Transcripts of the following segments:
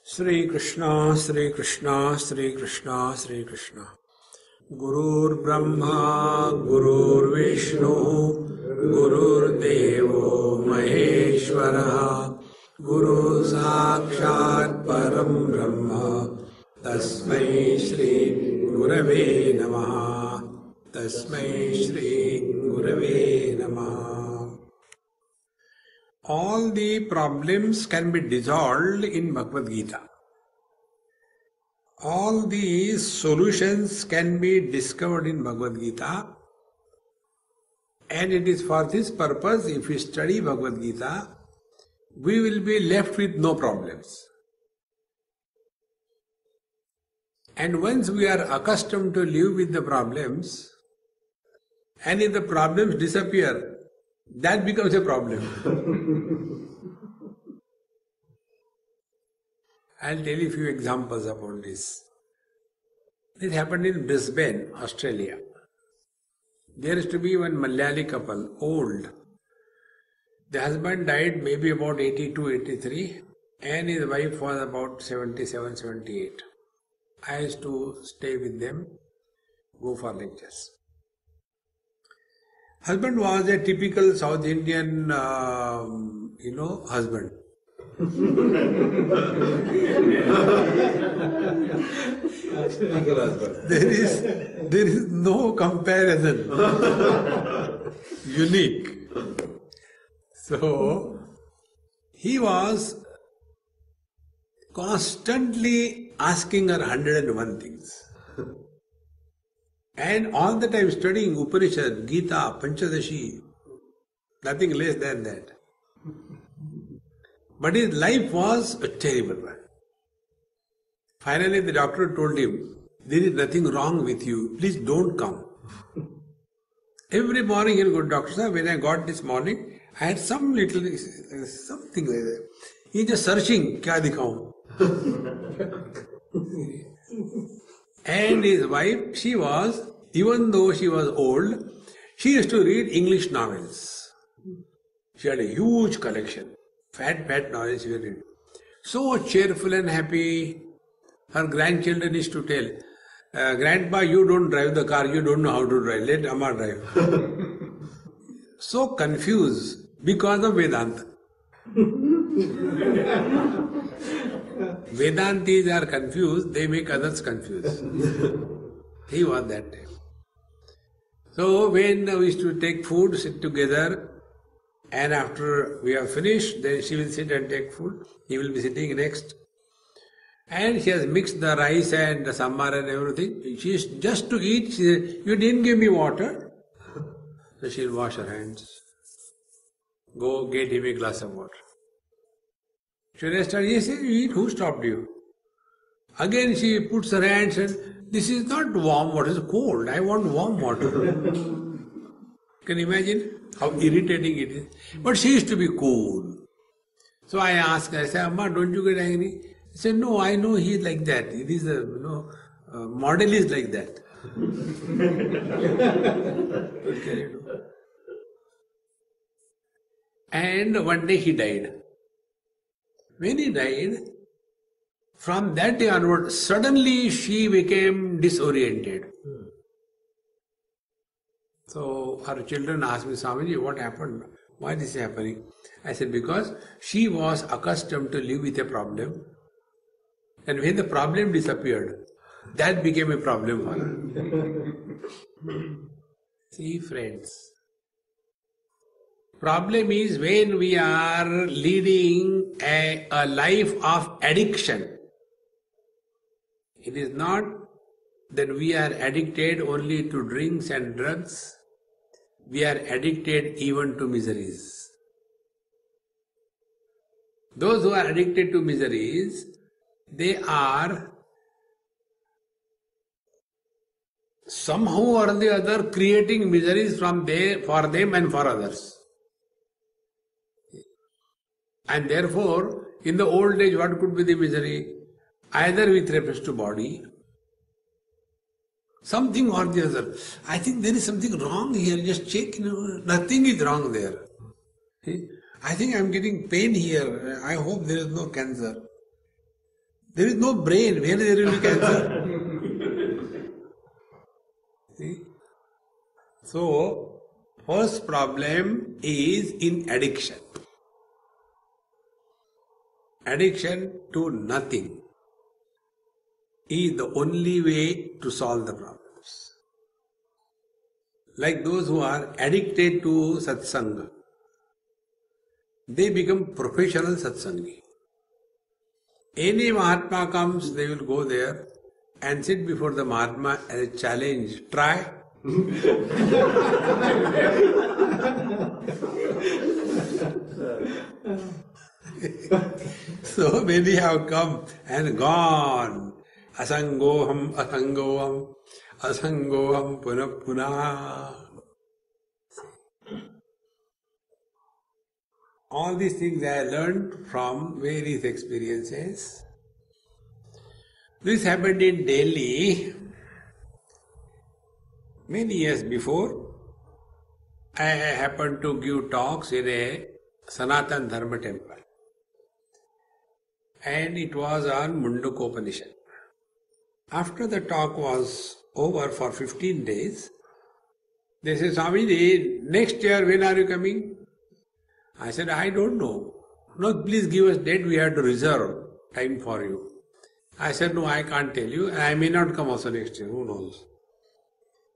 Sri Krishna, Sri Krishna, Sri Krishna, Sri Krishna. Gurur Brahma, Gurur Vishnu, Gurur Devo Maheshwara, Guru Sakshat Param Brahma, Tasmai Shri Gurave Namaha, Tasmai Shri Gurave Namaha. All the problems can be dissolved in Bhagavad Gita. All the solutions can be discovered in Bhagavad Gita, and it is for this purpose, if we study Bhagavad Gita, we will be left with no problems. And once we are accustomed to live with the problems, and if the problems disappear, that becomes a problem. I'll tell you a few examples about this. It happened in Brisbane, Australia. There used to be one Malayali couple, old. The husband died maybe about 82, 83, and his wife was about 77, 78. I used to stay with them, go for lectures. Husband was a typical South Indian, husband. There is no comparison. Unique. So, he was constantly asking her 101 things. And all the time studying Upanishad, Gita, Panchadashi, nothing less than that. But his life was a terrible one. Finally the doctor told him, there is nothing wrong with you, please don't come. Every morning he'll go, Doctor sir, when I got this morning, I had something like that. He's just searching, kya dikhaun? And his wife, she was, even though she was old, she used to read English novels. She had a huge collection, fat novels she would read. So cheerful and happy. Her grandchildren used to tell, Grandpa, you don't drive the car, you don't know how to drive, let Amma drive. So confused because of Vedanta. Vedantis are confused, they make others confused. He was that time. So when we used to take food, sit together, and after we have finished, then she will sit and take food, he will be sitting next. And she has mixed the rice and the sambar and everything. She is just to eat, she says, you didn't give me water. So she will wash her hands. Go get him a glass of water. She rested, yes, you eat, who stopped you? Again she puts her hands and, this is not warm water, it's cold, I want warm water. Can you imagine how irritating it is? But she used to be cool. So I asked her, I said, Amma, don't you get angry? She said, no, I know he is like that. It is model is like that. And one day he died. When he died, from that day onward, suddenly she became disoriented. So her children asked me, Swamiji, what happened? Why this is happening? I said, because she was accustomed to live with a problem. And when the problem disappeared, that became a problem for her. See, friends, problem is when we are leading a life of addiction. It is not that we are addicted only to drinks and drugs. We are addicted even to miseries. Those who are addicted to miseries, they are somehow or the other creating miseries for them and for others. And therefore, in the old age, what could be the misery? Either with reference to body, something or the other. I think there is something wrong here, just check, nothing is wrong there. I think I am getting pain here, I hope there is no cancer. There is no brain. Where there will be cancer? See? So, first problem is in addiction. Addiction to nothing is the only way to solve the problems. Like those who are addicted to satsanga, they become professional satsangi. Any Mahatma comes, they will go there and sit before the Mahatma as a challenge. Try. So many have come and gone. Asangoham, asangoham, asangoham punah punah. All these things I learned from various experiences. This happened in Delhi many years before. I happened to give talks in a Sanatan Dharma temple. And it was on Mundukopanishad. After the talk was over for 15 days, they said, Swami, next year when are you coming? I said, I don't know. No, please give us date, we have to reserve time for you. I said, no, I can't tell you, and I may not come also next year, who knows.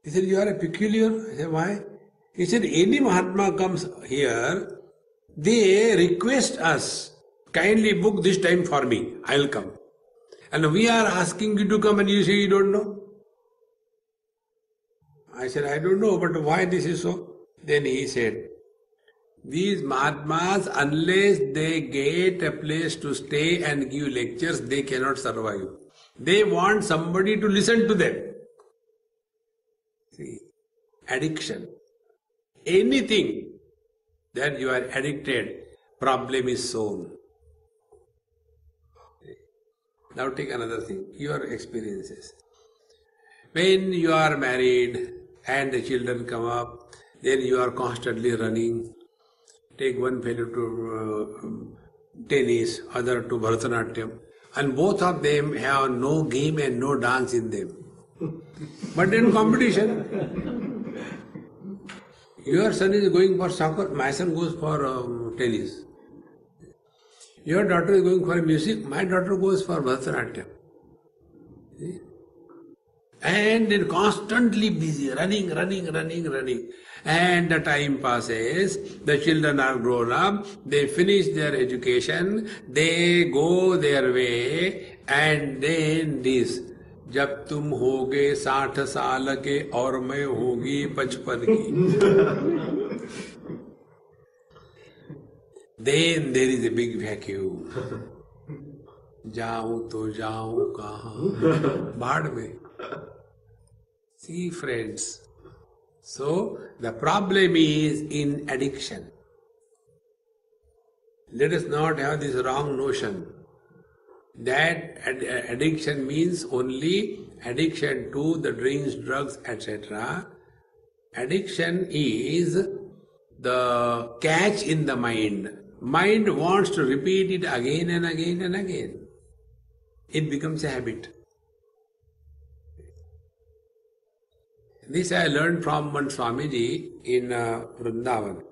He said, you are a peculiar? I said, why? He said, any Mahatma comes here, they request us, kindly book this time for me, I'll come. And we are asking you to come and you say you don't know. I said, I don't know, but why this is so? Then he said, these Mahatmas, unless they get a place to stay and give lectures, they cannot survive. They want somebody to listen to them. See, addiction. Anything that you are addicted, problem is sown. Now take another thing, your experiences. When you are married and the children come up, then you are constantly running. Take one fellow to tennis, other to Bharatanatyam, and both of them have no game and no dance in them. But in competition, your son is going for soccer, my son goes for tennis. Your daughter is going for music, my daughter goes for Bharatanatyam. See? And they're constantly busy, running. And the time passes, the children are grown up, they finish their education, they go their way, and then this, जब तुम होगे 60 साल के और मैं होगी 55 की. Then there is a big vacuum. जाऊं तो जाऊं कहाँ? बाढ़ में. See, friends, so the problem is in addiction. Let us not have this wrong notion that addiction means only addiction to the drinks, drugs, etc. Addiction is the catch in the mind. Mind wants to repeat it again and again and again. It becomes a habit. This I learned from one Swamiji in Vrindavan.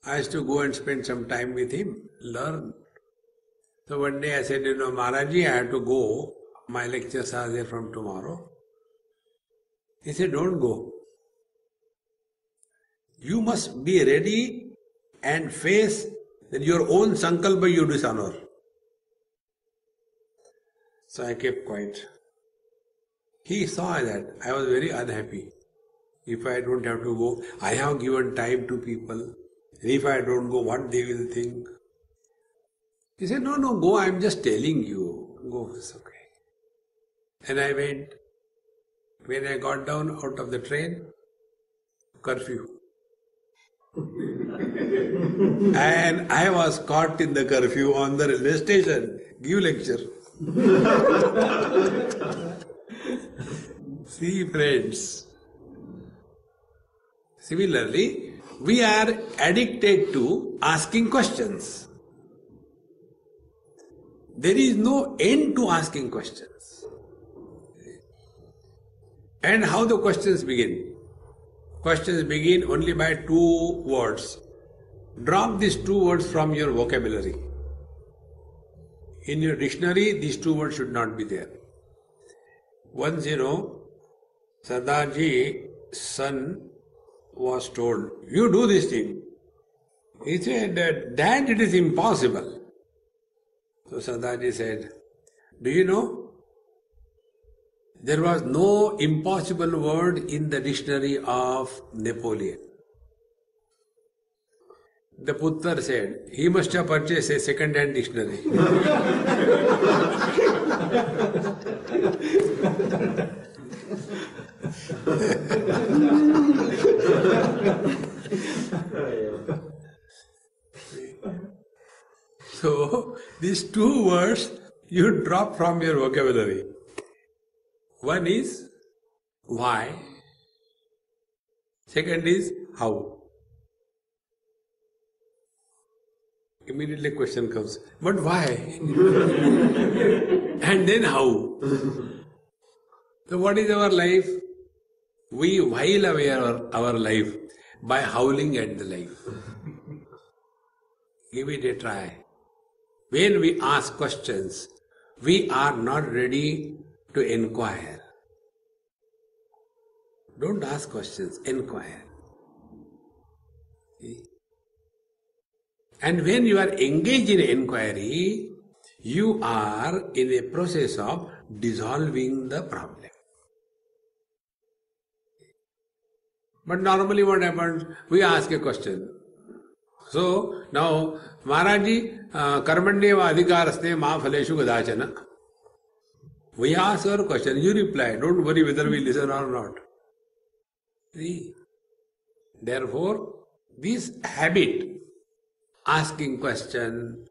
I used to go and spend some time with him, learn. So one day I said, Maharaji, I have to go. My lectures are there from tomorrow. He said, don't go. You must be ready and face that your own sankalpa you dishonor. So I kept quiet. He saw that I was very unhappy. If I don't have to go, I have given time to people. And if I don't go, what they will think? He said, no, go, I am just telling you. Go, it's okay. And I went. When I got down out of the train, curfew. And I was caught in the curfew on the railway station. Give lecture. See, friends. Similarly, we are addicted to asking questions. there is no end to asking questions. And how the questions begin? Questions begin only by two words. Drop these two words from your vocabulary. In your dictionary, these two words should not be there. Once, Sadaji's son was told, you do this thing. He said, Dad, it is impossible. So Sadaji said, do you know, there was no impossible word in the dictionary of Napoleon. The Puttar said, he must have purchased a second-hand dictionary. So, these two words you drop from your vocabulary. One is why, second is how. Immediately question comes, but why? And then how? So what is our life? We while away our life by howling at the life. Give it a try. When we ask questions, we are not ready to inquire. Don't ask questions, inquire. See? And when you are engaged in inquiry, you are in a process of dissolving the problem. But normally what happens? We ask a question. So now, Maharaji, karmanyeva adhikaraste ma phaleshu kadachana. We ask our question, you reply. Don't worry whether we listen or not. See? Therefore, this habit, asking question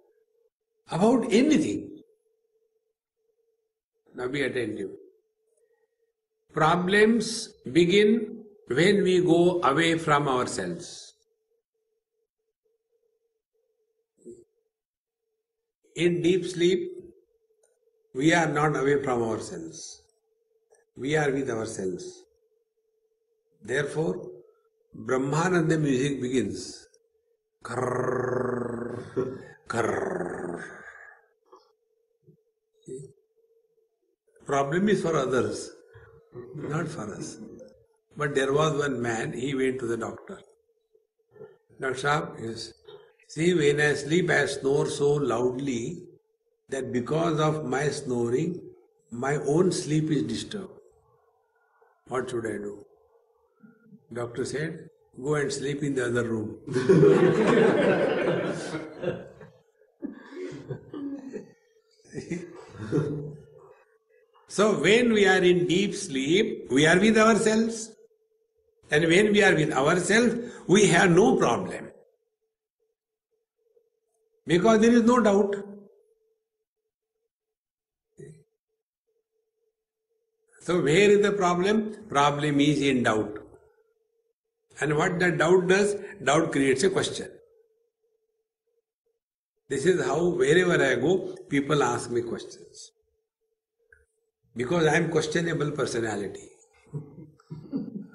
about anything. Now be attentive. Problems begin when we go away from ourselves. In deep sleep, we are not away from ourselves. We are with ourselves. Therefore, Brahmananda music begins. Karr, karr. Problem is for others, not for us. But there was one man, he went to the doctor. Doctor Sahab, yes. See, when I sleep, I snore so loudly that because of my snoring, my own sleep is disturbed. What should I do? Doctor said, go and sleep in the other room. So when we are in deep sleep, we are with ourselves. And when we are with ourselves, we have no problem. Because there is no doubt. So where is the problem? Problem is in doubt. And what that doubt does? Doubt creates a question. This is how wherever I go, people ask me questions. Because I am questionable personality.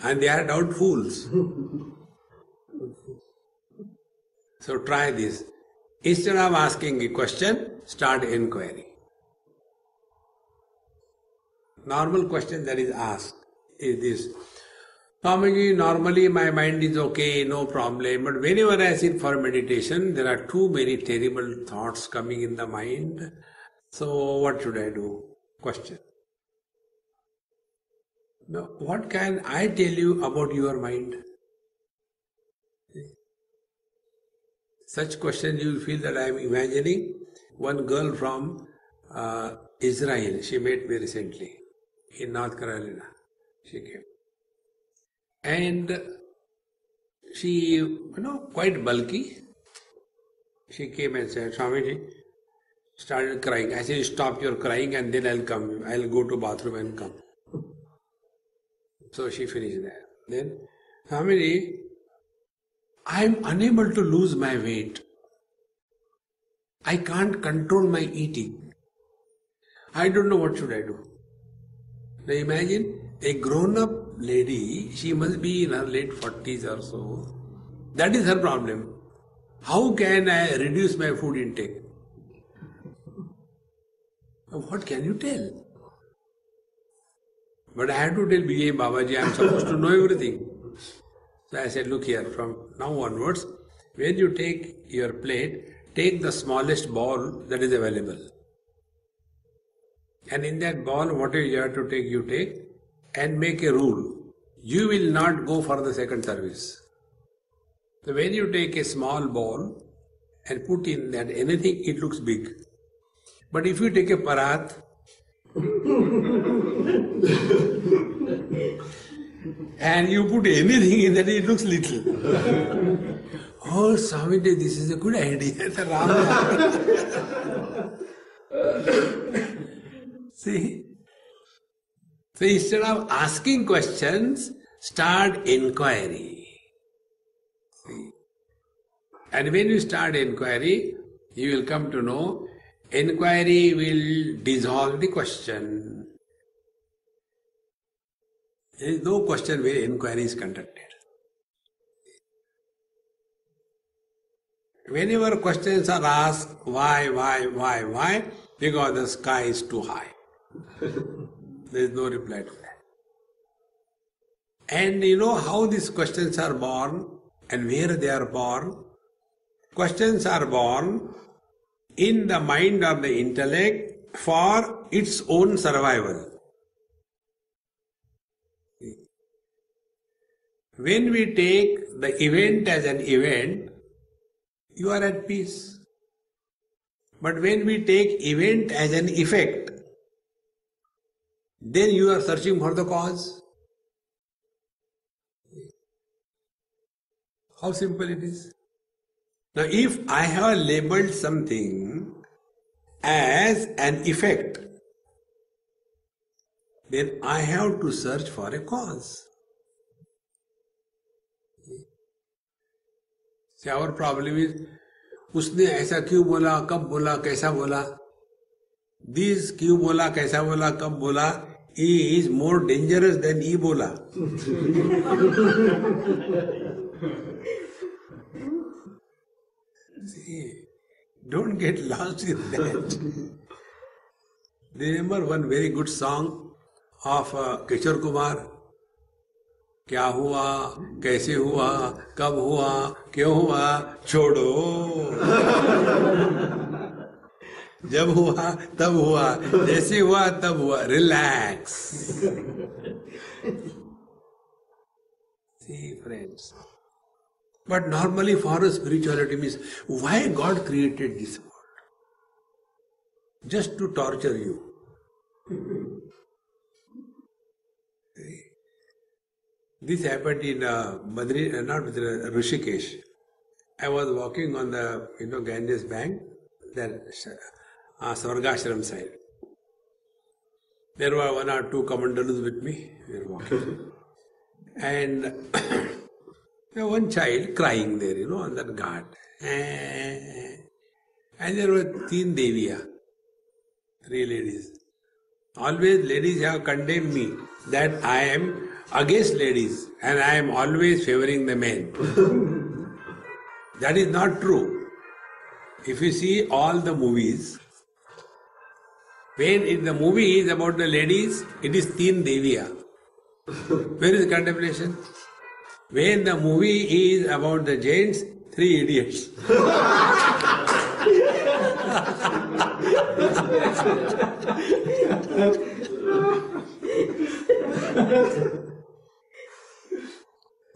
And they are doubtfuls. So try this. Instead of asking a question, start inquiry. Normal question that is asked is this. Swamiji, normally my mind is okay, no problem, but whenever I sit for meditation, there are too many terrible thoughts coming in the mind. So what should I do? Question. Now, what can I tell you about your mind? Such questions you will feel that I am imagining. One girl from Israel, she met me recently in North Carolina. She came. And she, quite bulky. She came and said, Swamiji, started crying. I said, stop your crying and then I'll come. I'll go to bathroom and come. So she finished there. Then, Swamiji, I am unable to lose my weight. I can't control my eating. I don't know what should I do. Now imagine a grown-up lady, she must be in her late 40s or so. That is her problem. How can I reduce my food intake? What can you tell? But I had to tell B.A. Babaji, I am supposed to know everything. So I said, look here, from now onwards, when you take your plate, take the smallest ball that is available. And in that ball, whatever you have to take, you take, and make a rule. You will not go for the second service. So when you take a small ball and put in that anything, it looks big. But if you take a parat, and you put anything in that, it looks little. Oh, Swami, this is a good idea. See? So instead of asking questions, start inquiry. See? And when you start inquiry, you will come to know inquiry will dissolve the question. There is no question where inquiry is conducted. Whenever questions are asked, why? Because the sky is too high. There is no reply to that. And you know how these questions are born and where they are born? Questions are born in the mind or the intellect for its own survival. When we take the event as an event, you are at peace. But when we take event as an effect, then you are searching for the cause. How simple it is. Now if I have labeled something as an effect, then I have to search for a cause. See, our problem is, उसने ऐसा क्यों बोला, कब बोला, कैसा बोला? This क्यों बोला, कैसा बोला, कब बोला is more dangerous than Ebola. See, don't get lost in that. Remember one very good song of Kishore Kumar? क्या हुआ, कैसे हुआ, कब हुआ, क्यों हुआ, छोड़ो. जब हुआ, तब हुआ, जैसे हुआ, तब हुआ. Relax. See, friends. But normally for us, spirituality means why God created this world? Just to torture you. This happened in Rishikesh. I was walking on the Ganges bank, that Swargashram side. There were one or two commandos with me. We were walking, and one child crying there, on that ghat. And there were 3 deviya, 3 ladies. Always ladies have condemned me that I am against ladies and I am always favoring the men. That is not true. If you see all the movies, when the movie is about the ladies, it is teen deviya. Where is contemplation? When the movie is about the gents, 3 idiots.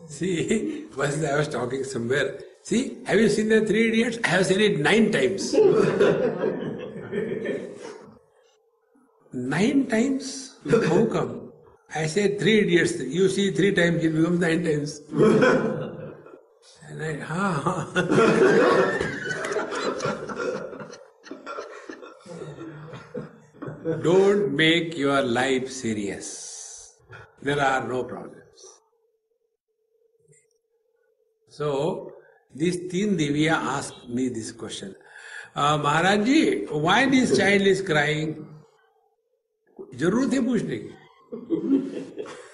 See, once I was talking somewhere. See, have you seen the 3 idiots? I have seen it 9 times. 9 times? How come? I said 3 idiots. You see 3 times, it becomes 9 times. And don't make your life serious. There are no problems. So, this Teen Divya asked me this question. Maharaj ji, why this child is crying? जरूरत है पूछने की.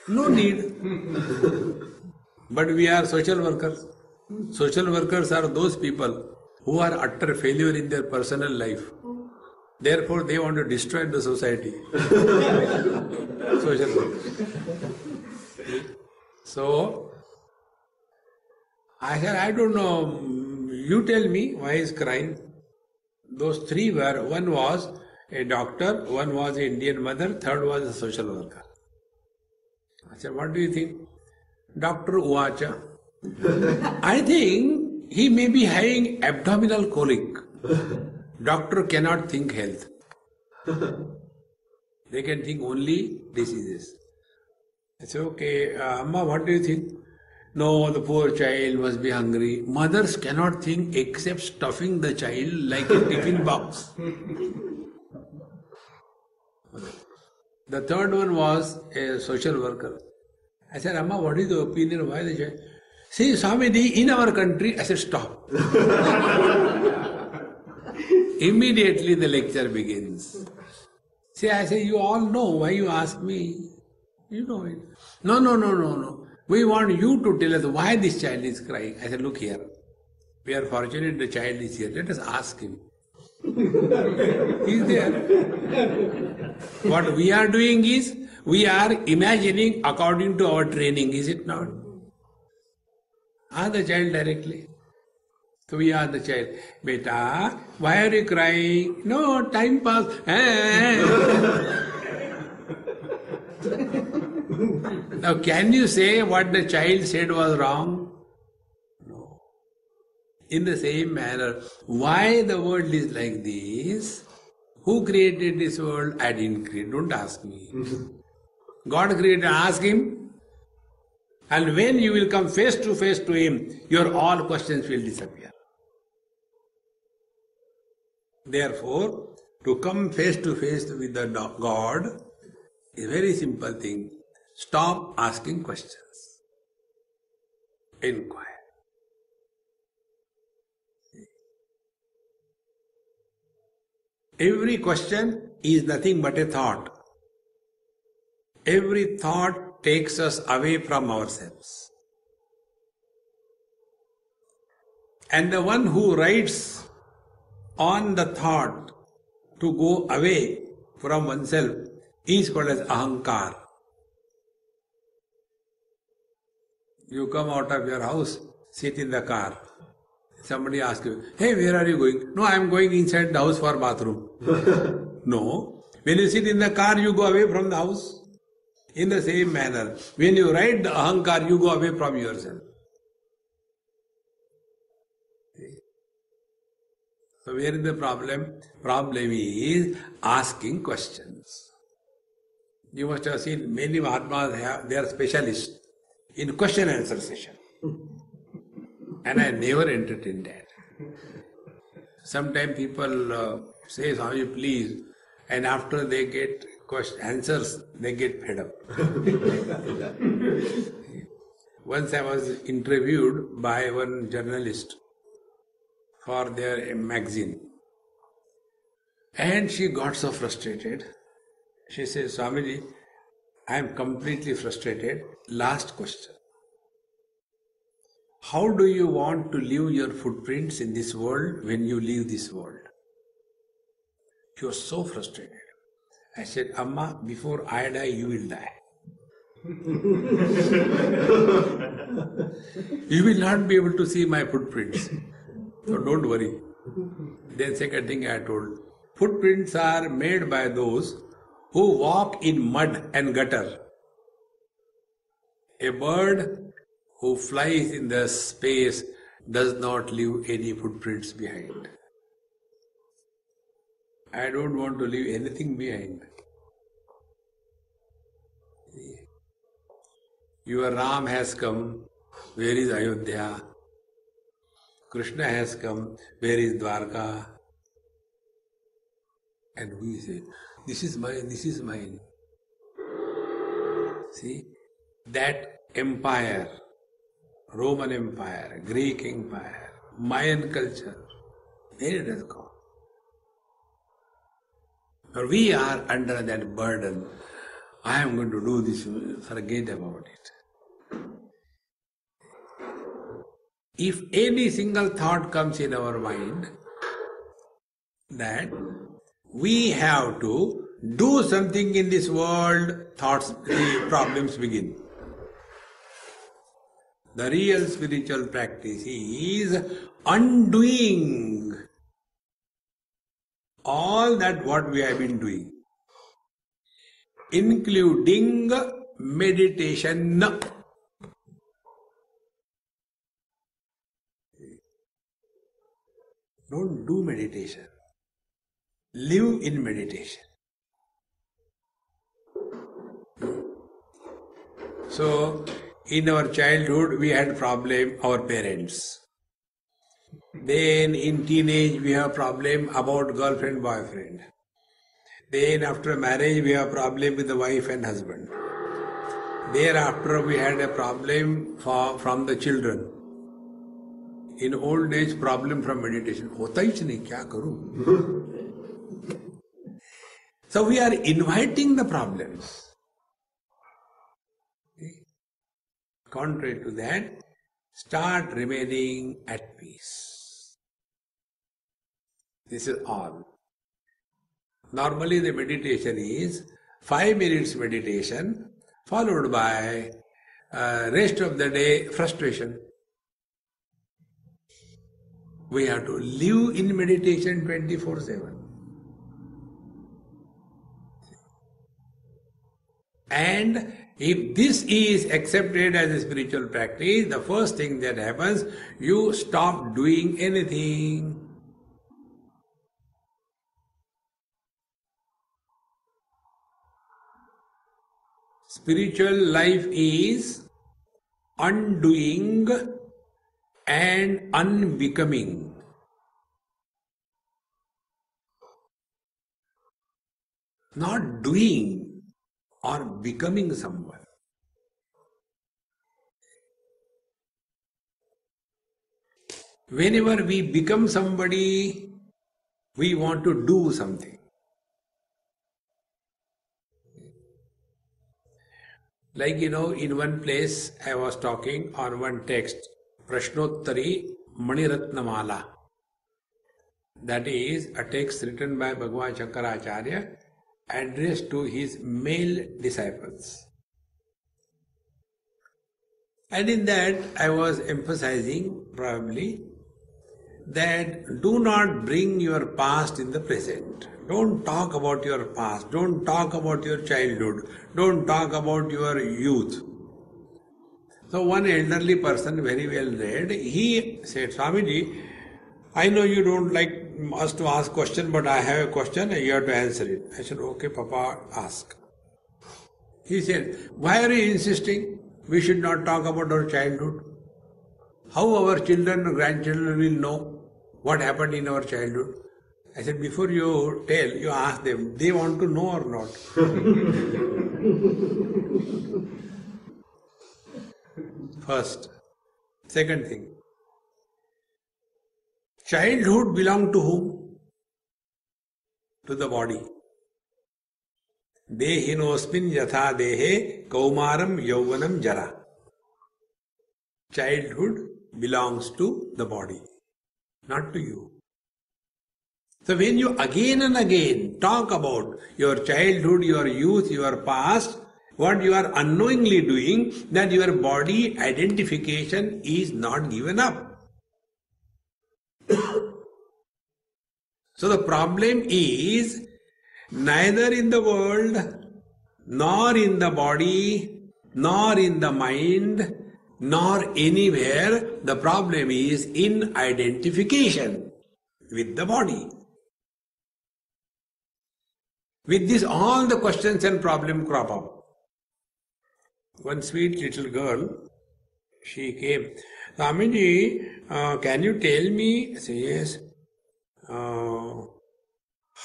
No need. But we are social workers. Social workers are those people who are utter failure in their personal life. Therefore, they want to destroy the society. Social workers. So, I said, I don't know. You tell me why he is crying. Those three were, one was a doctor, one was an Indian mother, third was a social worker. I said, what do you think? Dr. Uvacha. I think he may be having abdominal colic. Doctor cannot think health. They can think only diseases. I said, okay, Amma, what do you think? No, the poor child must be hungry. Mothers cannot think except stuffing the child like a tiffin box. The third one was a social worker. I said, Amma, what is the opinion of why the child? See, Swami, in our country, I said, stop. Immediately the lecture begins. See, I say, you all know why you ask me. You know it. No. We want you to tell us why this child is crying. I said, look here. We are fortunate the child is here. Let us ask him. He is there. What we are doing is, we are imagining according to our training, is it not? Ask the child directly. So we ask the child, Beta, why are you crying? No, time pass. Now can you say what the child said was wrong? No. In the same manner, why the world is like this? Who created this world? I didn't create, don't ask me. God created, ask Him. And when you will come face to Him, your all questions will disappear. Therefore, to come face to face with the God is a very simple thing. Stop asking questions. Inquire. Every question is nothing but a thought. Every thought takes us away from ourselves. And the one who rides on the thought to go away from oneself is called as ahankar. You come out of your house, sit in the car. Somebody asks you, hey, where are you going? No, I am going inside the house for bathroom. No. When you sit in the car, you go away from the house. In the same manner, when you ride the ahankar, you go away from yourself. So where is the problem? Problem is asking questions. You must have seen many Mahatmas, they are specialists in question answer session. And I never entertained that. Sometimes people say, Swami, please, and after they get answers, they get fed up. Once I was interviewed by one journalist for their magazine. And she got so frustrated. She says, Swamiji, I am completely frustrated. Last question. How do you want to leave your footprints in this world when you leave this world? She was so frustrated. I said, Amma, before I die, you will die. You will not be able to see my footprints. So don't worry. Then second thing I told, footprints are made by those who walk in mud and gutter. A bird who flies in the space does not leave any footprints behind. I don't want to leave anything behind. Your Ram has come, where is Ayodhya? Krishna has come, where is Dwarka? And we say, this is mine, this is mine. See, that empire, Roman Empire, Greek Empire, Mayan culture, where it has gone? Or we are under that burden. I am going to do this, forget about it. If any single thought comes in our mind that we have to do something in this world, the problems begin. The real spiritual practice is undoing all that what we have been doing, including meditation. Don't do meditation. Live in meditation. So, in our childhood, we had problem, our parents. Then in teenage, we have problem about girlfriend, boyfriend. Then after marriage, we have problem with the wife and husband. Thereafter, we had a problem from the children. In old age, problem from meditation. Hota hi nahi, kya karu? So we are inviting the problems. Contrary to that, start remaining at peace. This is all. Normally the meditation is 5 minutes meditation followed by rest of the day frustration. We have to live in meditation 24/7. And if this is accepted as a spiritual practice, the first thing that happens, you stop doing anything. Spiritual life is undoing and unbecoming. Not doing or becoming someone. Whenever we become somebody, we want to do something. Like in one place I was talking on one text, Prashnottari Maniratnamala. That is a text written by Bhagavan Shankaracharya addressed to his male disciples. And in that I was emphasizing probably that do not bring your past in the present. Don't talk about your past. Don't talk about your childhood. Don't talk about your youth. So one elderly person, very well read, he said, Swamiji, I know you don't like us to ask question, but I have a question and you have to answer it. I said, okay, Papa, ask. He said, why are you insisting we should not talk about our childhood? How our children and grandchildren will know what happened in our childhood? I said, before you tell, you ask them, they want to know or not? First. Second thing. Childhood belongs to whom? To the body. Dehinosmin yatha dehe kaumaram yauvanam jara. Childhood belongs to the body, not to you. So when you again and again talk about your childhood, your youth, your past, what you are unknowingly doing, that your body identification is not given up. So the problem is neither in the world, nor in the body, nor in the mind, nor anywhere. The problem is in identification with the body. With this, all the questions and problems crop up. One sweet little girl, she came. Swamiji, can you tell me? I say, yes.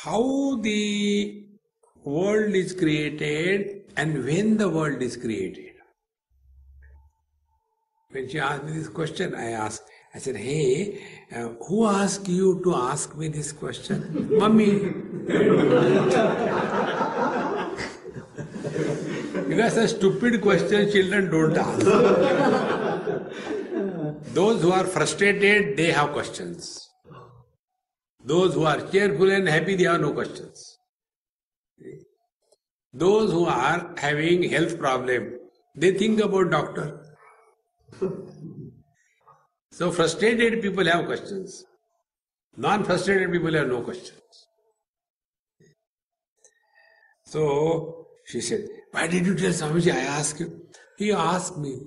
How the world is created and when the world is created? When she asked me this question, I said, hey, who asked you to ask me this question? Mummy. Because a stupid question children don't ask. Those who are frustrated, they have questions. Those who are cheerful and happy, they have no questions. Those who are having health problem, they think about doctor. So frustrated people have questions. Non-frustrated people have no questions. So she said, why did you tell Swamiji? I asked him. He asked me.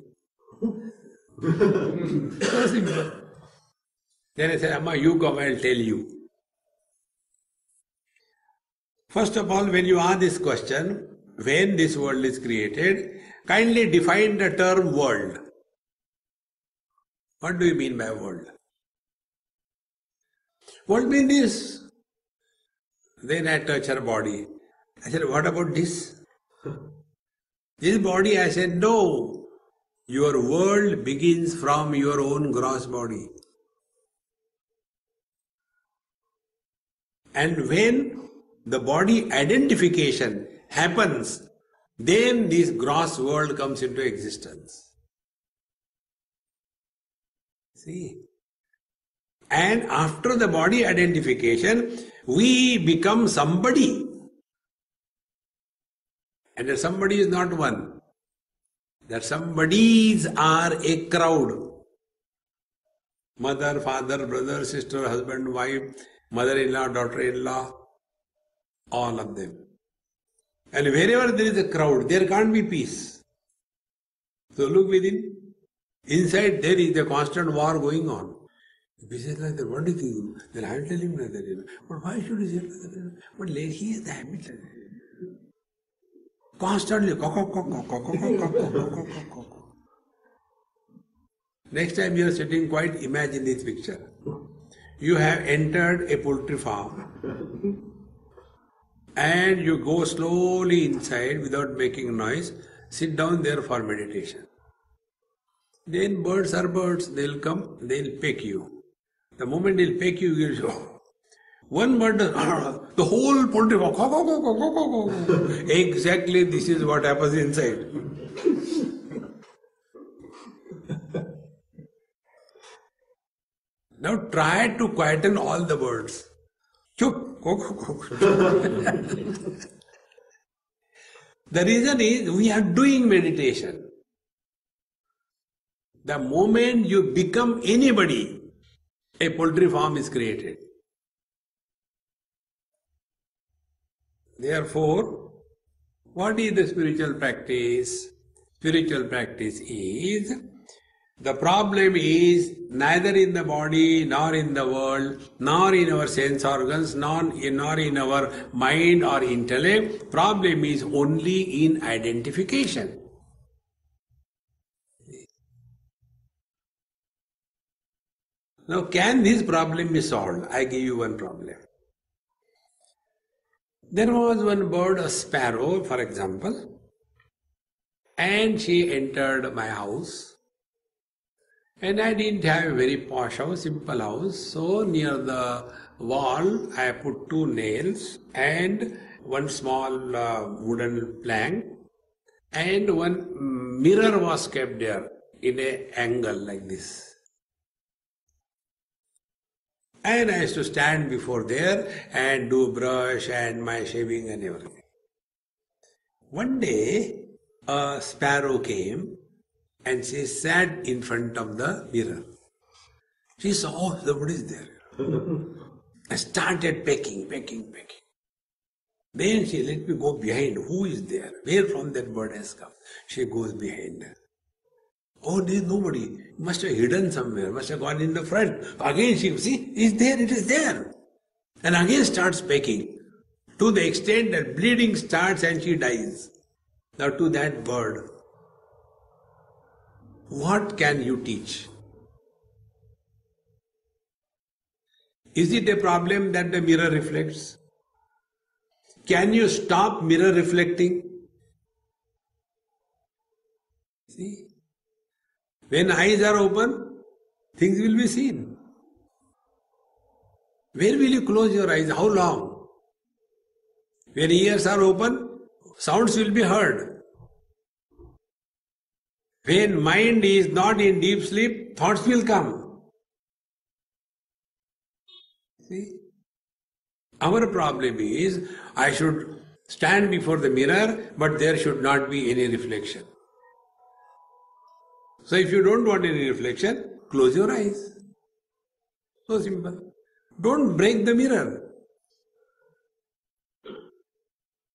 So simple. Then I said, Amma, you come, I'll tell you. First of all, when you ask this question, when this world is created, kindly define the term world. What do you mean by world? World means this. Then I touch her body. I said, what about this? This body, I said, no. Your world begins from your own gross body. And when the body identification happens, then this gross world comes into existence. See? And after the body identification, we become somebody. And that somebody is not one. That somebodies are a crowd. Mother, father, brother, sister, husband, wife, mother-in-law, daughter-in-law, all of them. And wherever there is a crowd, there can't be peace. So look within. Inside there is a constant war going on. If he says like that, what do you think? Then I will tell him like that. But why should he say like that? But he has the habit. Constantly. Next time you are sitting quiet, imagine this picture. You have entered a poultry farm and you go slowly inside without making noise, sit down there for meditation. Then birds are birds, they'll come, they'll peck you. The moment they'll peck you, you'll say, oh. One bird does, the whole poultry farm, exactly this is what happens inside. Now try to quieten all the birds. Chup. The reason is we are doing meditation. The moment you become anybody, a poultry farm is created. Therefore, what is the spiritual practice? Spiritual practice is, the problem is neither in the body, nor in the world, nor in our sense organs, nor in our mind or intellect. Problem is only in identification. Now, can this problem be solved? I give you one problem. There was one bird, a sparrow, for example, and she entered my house. And I didn't have a very posh house, simple house. So near the wall, I put 2 nails and one small wooden plank, and one mirror was kept there in an angle like this. And I used to stand before there and do brush and my shaving and everything. One day, a sparrow came and she sat in front of the mirror. She saw, oh, somebody is there. I started pecking. Then she let me go behind. Who is there? Where from that bird has come? She goes behind her. Oh, there is nobody. Must have hidden somewhere. Must have gone in the front. Again she, see, it is there. And again starts pecking. To the extent that bleeding starts and she dies. Now to that bird, what can you teach? Is it a problem that the mirror reflects? Can you stop mirror reflecting? See? When eyes are open, things will be seen. Where will you close your eyes? How long? When ears are open, sounds will be heard. When mind is not in deep sleep, thoughts will come. See? Our problem is, I should stand before the mirror, but there should not be any reflection. So if you don't want any reflection, close your eyes. So simple. Don't break the mirror.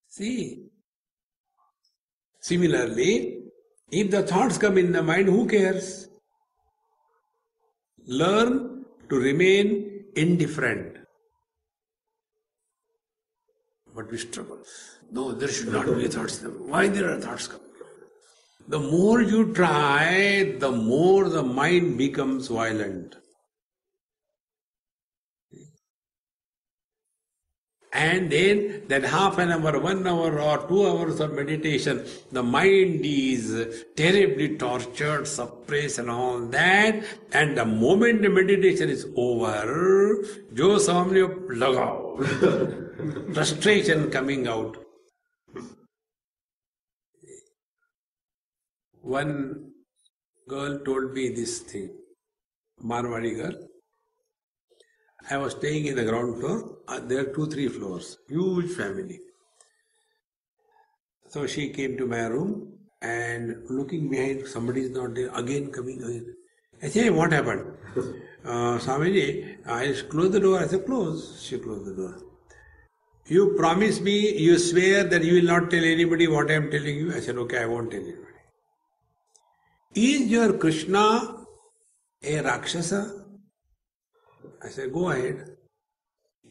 See? Similarly, if the thoughts come in the mind, who cares? Learn to remain indifferent. But we struggle. No, there should not be thoughts. Why there are thoughts coming? The more you try, the more the mind becomes violent. And then that half an hour, 1 hour or 2 hours of meditation, the mind is terribly tortured, suppressed and all that. And the moment the meditation is over, jo samne lagao, frustration coming out. One girl told me this thing, Marwari girl. I was staying in the ground floor. There are 2-3 floors. Huge family. So she came to my room and looking behind, somebody is not there. Again coming again. I said, hey, what happened? Swamiji, I closed the door. I said, close. She closed the door. You promise me, you swear that you will not tell anybody what I am telling you. I said, okay, I won't tell anybody. Is your Krishna a Rakshasa? I said, go ahead.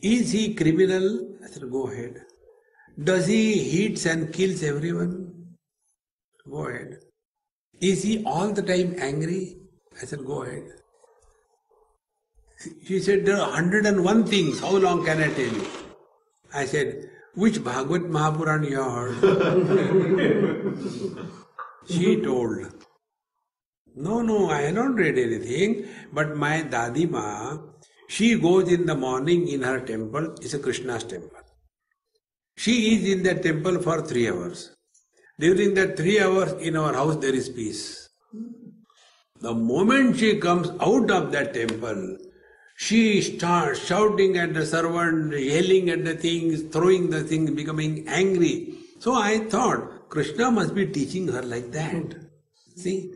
Is he criminal? I said, go ahead. Does he hits and kills everyone? Go ahead. Is he all the time angry? I said, go ahead. She said, there are 101 things. How long can I tell you? I said, which Bhagavad Mahapuran you heard? She told, no, I don't read anything, but my Dadima, she goes in the morning in her temple, it's a Krishna's temple. She is in that temple for 3 hours. During that 3 hours in our house there is peace. The moment she comes out of that temple, she starts shouting at the servant, yelling at the things, throwing the things, becoming angry. So I thought, Krishna must be teaching her like that. See?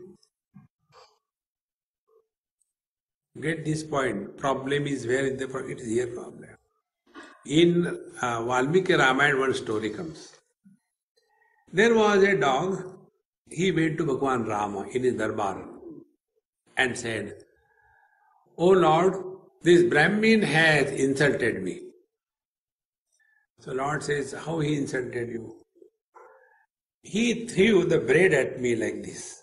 Get this point. Problem is where is the problem? It is here problem. In Valmiki Ramayana, one story comes. There was a dog. He went to Bhagwan Rama in his darbar and said, "O Lord, this Brahmin has insulted me." So Lord says, "How he insulted you?" "He threw the bread at me like this."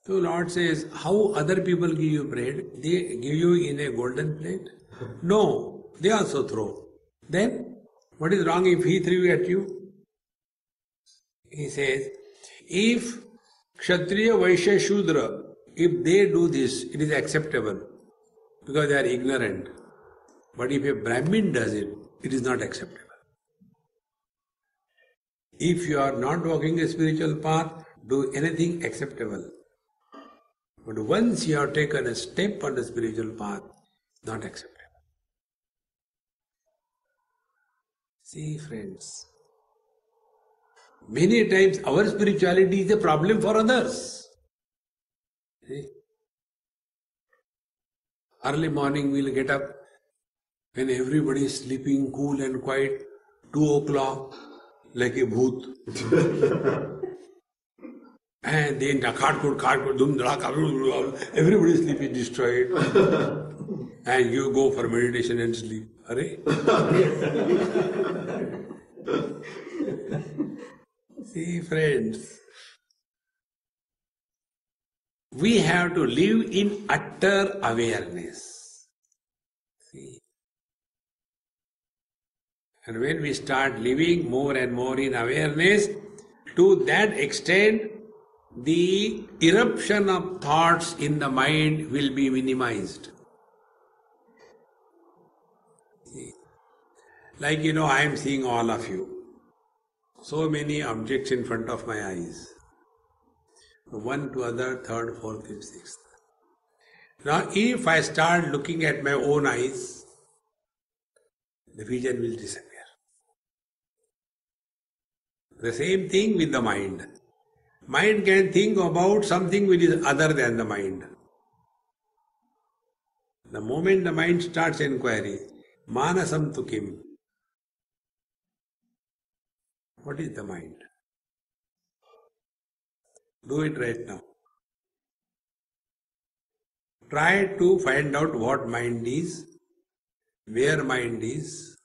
So Lord says, how other people give you bread? They give you in a golden plate? No, they also throw. Then, what is wrong if he threw at you? He says, if Kshatriya, Vaishya, Shudra, if they do this, it is acceptable because they are ignorant. But if a Brahmin does it, it is not acceptable. If you are not walking a spiritual path, do anything acceptable. But once you have taken a step on the spiritual path, not acceptable. See, friends, many times our spirituality is a problem for others. See? Early morning we'll get up when everybody is sleeping cool and quiet, 2 o'clock, like a bhoot. And then everybody's sleep is destroyed. And you go for meditation and sleep. Arey? See, friends, we have to live in utter awareness. See? And when we start living more and more in awareness, to that extent, the eruption of thoughts in the mind will be minimized. Like, I am seeing all of you. So many objects in front of my eyes. One to other, third, fourth, fifth, sixth. Now, if I start looking at my own eyes, the vision will disappear. The same thing with the mind. Mind can think about something which is other than the mind. The moment the mind starts inquiry, Manasam tu kim? What is the mind? Do it right now. Try to find out what mind is, where mind is,